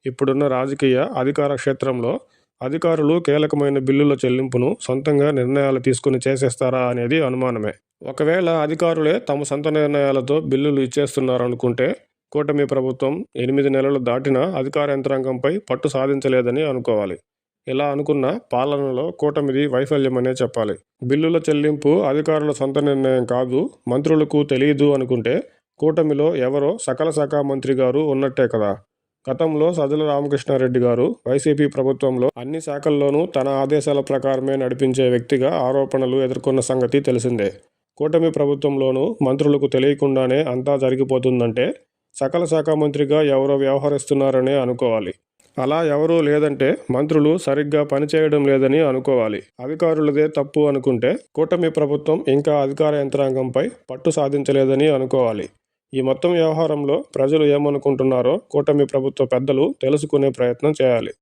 ఇప్పుడున్న రాజకీయ అధికార క్షేత్రంలో అధికారులు కీలకమైన బిల్లుల చెల్లింపును సొంతంగా నిర్ణయాలు తీసుకుని చేసేస్తారా అనేది అనుమానమే. ఒకవేళ అధికారులే తమ సొంత నిర్ణయాలతో బిల్లులు ఇచ్చేస్తున్నారనుకుంటే కూటమి ప్రభుత్వం 8 నెలలు దాటినా అధికార యంత్రాంగంపై పట్టు సాధించలేదని అనుకోవాలి. ఇలా అనుకున్న పాలనలో కూటమిది వైఫల్యమనే చెప్పాలి. బిల్లుల చెల్లింపు అధికారుల సొంత నిర్ణయం కాదు, మంత్రులకు తెలియదు అనుకుంటే కూటమిలో ఎవరో సకల శాఖ మంత్రి గారు ఉన్నట్టే కదా. గతంలో సజ్జల రామకృష్ణారెడ్డి గారు వైసీపీ ప్రభుత్వంలో అన్ని శాఖల్లోనూ తన ఆదేశాల ప్రకారమే నడిపించే వ్యక్తిగా ఆరోపణలు ఎదుర్కొన్న సంగతి తెలిసిందే. కూటమి ప్రభుత్వంలోనూ మంత్రులకు తెలియకుండానే అంతా జరిగిపోతుందంటే సకల శాఖ మంత్రిగా ఎవరో వ్యవహరిస్తున్నారనే అనుకోవాలి. అలా ఎవరూ లేదంటే మంత్రులు సరిగ్గా పనిచేయడం లేదని అనుకోవాలి. అధికారులదే తప్పు అనుకుంటే కూటమి ప్రభుత్వం ఇంకా అధికార యంత్రాంగంపై పట్టు సాధించలేదని అనుకోవాలి. ఈ మొత్తం వ్యవహారంలో ప్రజలు ఏమనుకుంటున్నారో కూటమి ప్రభుత్వ పెద్దలు తెలుసుకునే ప్రయత్నం చేయాలి.